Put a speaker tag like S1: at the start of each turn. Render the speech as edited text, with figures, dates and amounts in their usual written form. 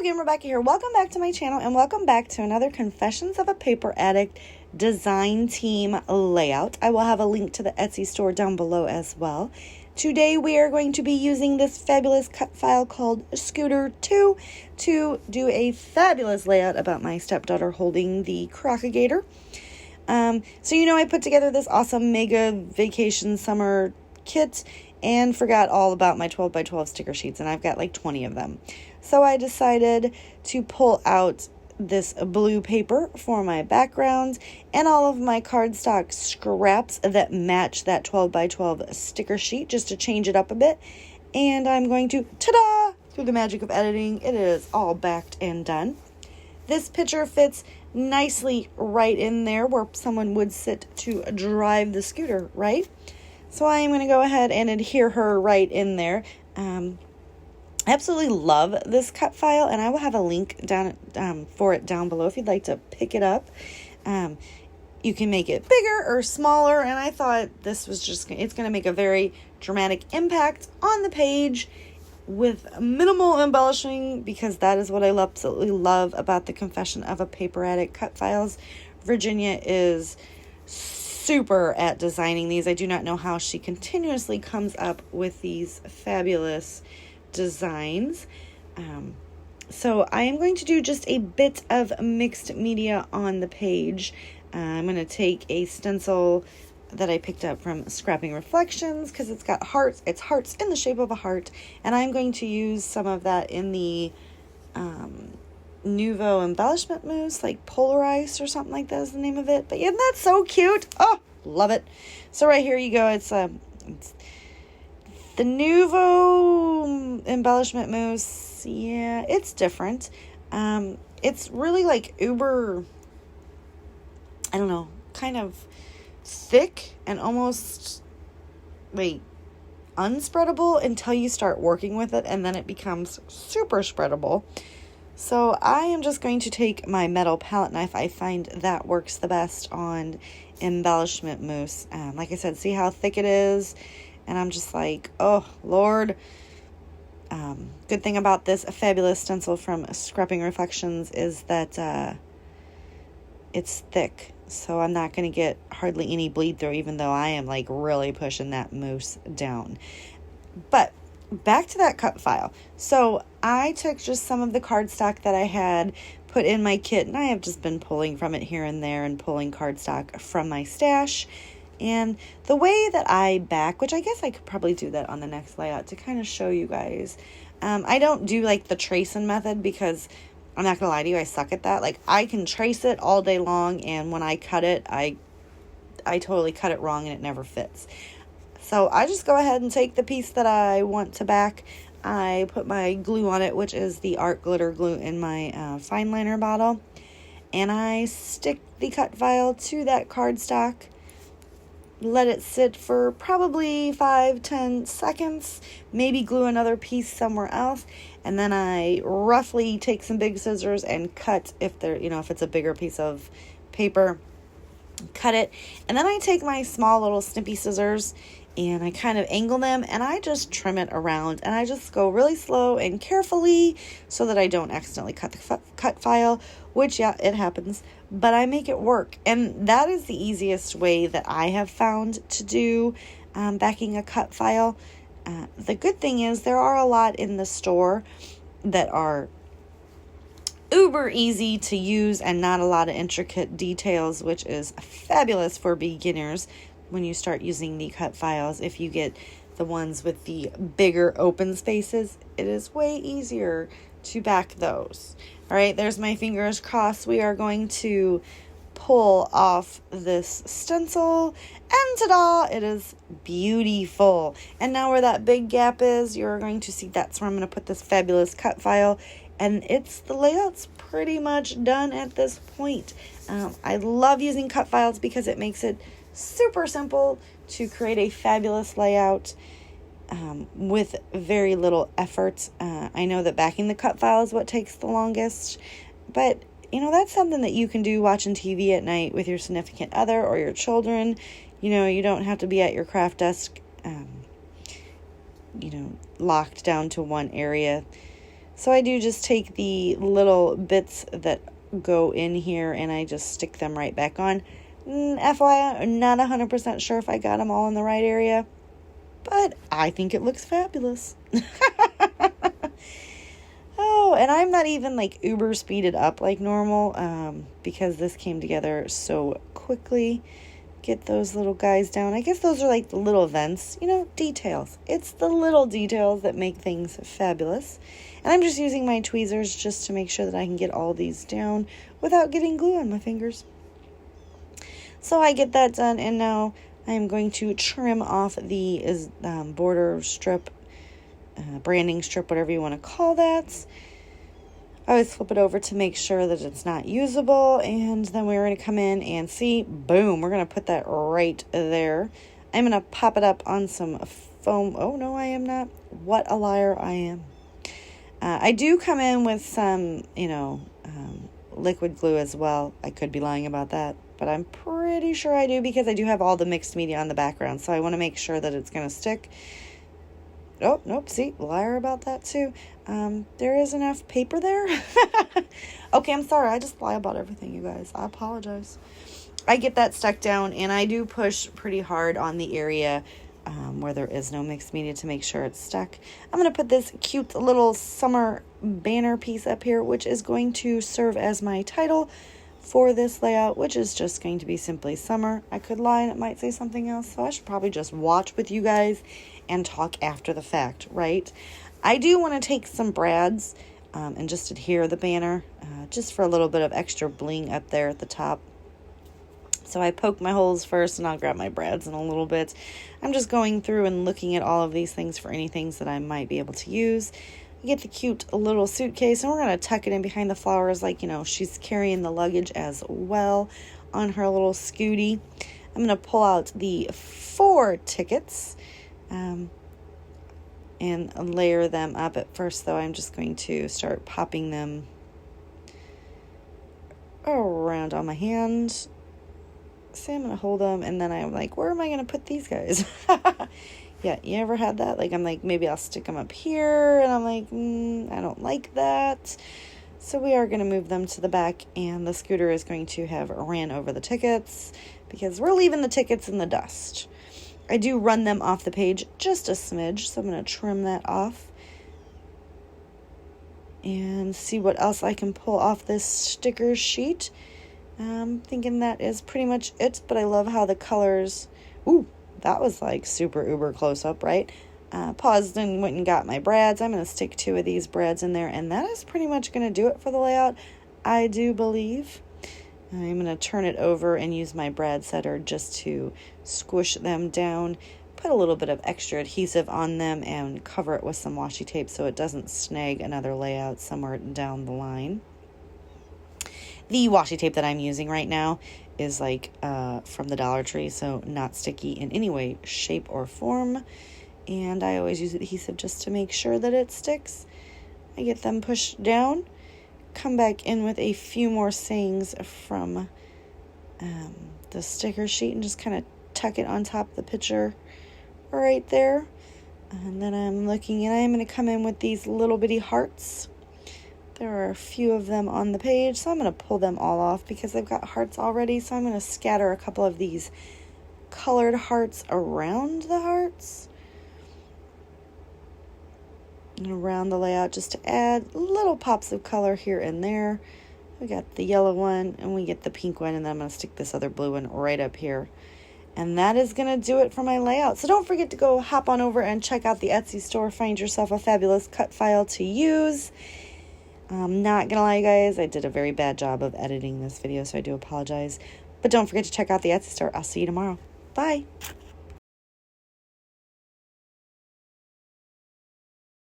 S1: again, Rebecca here. Welcome back to my channel and welcome back to another Confessions of a Paper Addict design team layout. I will have a link to the Etsy store down below as well. Today we are going to be using this fabulous cut file called Scooter 2 to do a fabulous layout about my stepdaughter holding the crocagator. So I put together this awesome mega vacation summer kit and forgot all about my 12 by 12 sticker sheets, and I've got like 20 of them. So I decided to pull out this blue paper for my background and all of my cardstock scraps that match that 12 by 12 sticker sheet just to change it up a bit. And I'm going to, ta-da! Through the magic of editing, it is all backed and done. This picture fits nicely right in there where someone would sit to drive the scooter, right? So I am going to go ahead and adhere her right in there. I absolutely love this cut file, and I will have a link down for it down below if you'd like to pick it up. You can make it bigger or smaller, and I thought this was it's going to make a very dramatic impact on the page with minimal embellishing, because that is what I absolutely love about the Confession of a Paper Addict cut files. Virginia is super at designing these. I do not know how she continuously comes up with these fabulous designs. So I am going to do just a bit of mixed media on the page. I'm going to take a stencil that I picked up from Scrapping Reflections because it's got hearts. It's hearts in the shape of a heart, and I'm going to use some of that in the Nouveau embellishment mousse, like Polarized or something like that is the name of it. But yeah, that's so cute. Oh, love it. So right here you go. It's the Nouveau embellishment mousse. Yeah, it's different. It's really like uber, I don't know, kind of thick and almost unspreadable until you start working with it, and then it becomes super spreadable. So I am just going to take my metal palette knife. I find that works the best on embellishment mousse. Like I said, see how thick it is? And I'm just like, oh, Lord. Good thing about this fabulous stencil from Scrapping Reflections is that it's thick. So I'm not going to get hardly any bleed through, even though I am like really pushing that mousse down. But back to that cut file. So I took just some of the cardstock that I had put in my kit, and I have just been pulling from it here and there and pulling cardstock from my stash. And the way that I back, which I guess I could probably do that on the next layout to kind of show you guys. I don't do like the tracing method because I'm not going to lie to you, I suck at that. Like, I can trace it all day long, and when I cut it, I totally cut it wrong and it never fits. So I just go ahead and take the piece that I want to back. I put my glue on it, which is the art glitter glue in my fine liner bottle. And I stick the cut file to that cardstock. Let it sit for probably 5-10 seconds. Maybe glue another piece somewhere else. And then I roughly take some big scissors and cut if it's a bigger piece of paper. Cut it. And then I take my small little snippy scissors and I kind of angle them, and I just trim it around, and I just go really slow and carefully so that I don't accidentally cut the cut file, which, yeah, it happens, but I make it work. And that is the easiest way that I have found to do backing a cut file. The good thing is there are a lot in the store that are uber easy to use and not a lot of intricate details, which is fabulous for beginners. When you start using the cut files, if you get the ones with the bigger open spaces, it is way easier to back those. All right, there's my fingers crossed. We are going to pull off this stencil, and ta-da, it is beautiful. And now where that big gap is, you're going to see that's where I'm going to put this fabulous cut file, and the layout's pretty much done at this point. I love using cut files because it makes it super simple to create a fabulous layout with very little effort. I know that backing the cut file is what takes the longest, but that's something that you can do watching TV at night with your significant other or your children. You don't have to be at your craft desk, locked down to one area. So I do just take the little bits that go in here and I just stick them right back on. FYI, I'm not 100% sure if I got them all in the right area, but I think it looks fabulous. Oh, and I'm not even like uber speeded up like normal because this came together so quickly. Get those little guys down. I guess those are like the little vents, details. It's the little details that make things fabulous. And I'm just using my tweezers just to make sure that I can get all these down without getting glue on my fingers. So I get that done, and now I'm going to trim off the border strip, branding strip, whatever you want to call that. I always flip it over to make sure that it's not usable, and then we're going to come in and see, boom, we're going to put that right there. I'm going to pop it up on some foam. Oh, no, I am not. What a liar I am. I do come in with some, liquid glue as well. I could be lying about that, but I'm pretty sure I do because I do have all the mixed media on the background, so I want to make sure that it's going to stick. Oh, nope, see, liar about that too. There is enough paper there. Okay, I'm sorry. I just lie about everything, you guys. I apologize. I get that stuck down, and I do push pretty hard on the area where there is no mixed media to make sure it's stuck. I'm going to put this cute little summer banner piece up here, which is going to serve as my title for this layout, which is just going to be simply summer. I could lie and it might say something else, so I should probably just watch with you guys and talk after the fact, right? I do want to take some brads and just adhere the banner just for a little bit of extra bling up there at the top. So I poke my holes first, and I'll grab my brads in a little bit. I'm just going through and looking at all of these things for any things that I might be able to use. I get the cute little suitcase, and we're going to tuck it in behind the flowers like, she's carrying the luggage as well on her little scooty. I'm going to pull out the 4 tickets and layer them up. At first, though, I'm just going to start popping them around on my hand. See, I'm going to hold them, and then I'm like, where am I going to put these guys? Yeah, you ever had that? Like, I'm like, maybe I'll stick them up here, and I'm like, I don't like that. So we are going to move them to the back, and the scooter is going to have ran over the tickets because we're leaving the tickets in the dust. I do run them off the page just a smidge, so I'm going to trim that off and see what else I can pull off this sticker sheet. I'm thinking that is pretty much it, but I love how the colors, ooh, that was like super uber close up, right? Paused and went and got my brads. I'm going to stick 2 of these brads in there, and that is pretty much going to do it for the layout, I do believe. I'm going to turn it over and use my brad setter just to squish them down, put a little bit of extra adhesive on them, and cover it with some washi tape so it doesn't snag another layout somewhere down the line. The washi tape that I'm using right now is like from the Dollar Tree, so not sticky in any way, shape, or form. And I always use adhesive just to make sure that it sticks. I get them pushed down, come back in with a few more sayings from the sticker sheet, and just kind of tuck it on top of the picture right there. And then I'm looking, and I'm going to come in with these little bitty hearts. There are a few of them on the page, so I'm going to pull them all off because I've got hearts already. So I'm going to scatter a couple of these colored hearts around the hearts and around the layout just to add little pops of color here and there. We got the yellow one and we get the pink one, and then I'm going to stick this other blue one right up here. And that is going to do it for my layout. So don't forget to go hop on over and check out the Etsy store. Find yourself a fabulous cut file to use. I'm not gonna lie, you guys, I did a very bad job of editing this video, so I do apologize. But don't forget to check out the Etsy store. I'll see you tomorrow. Bye.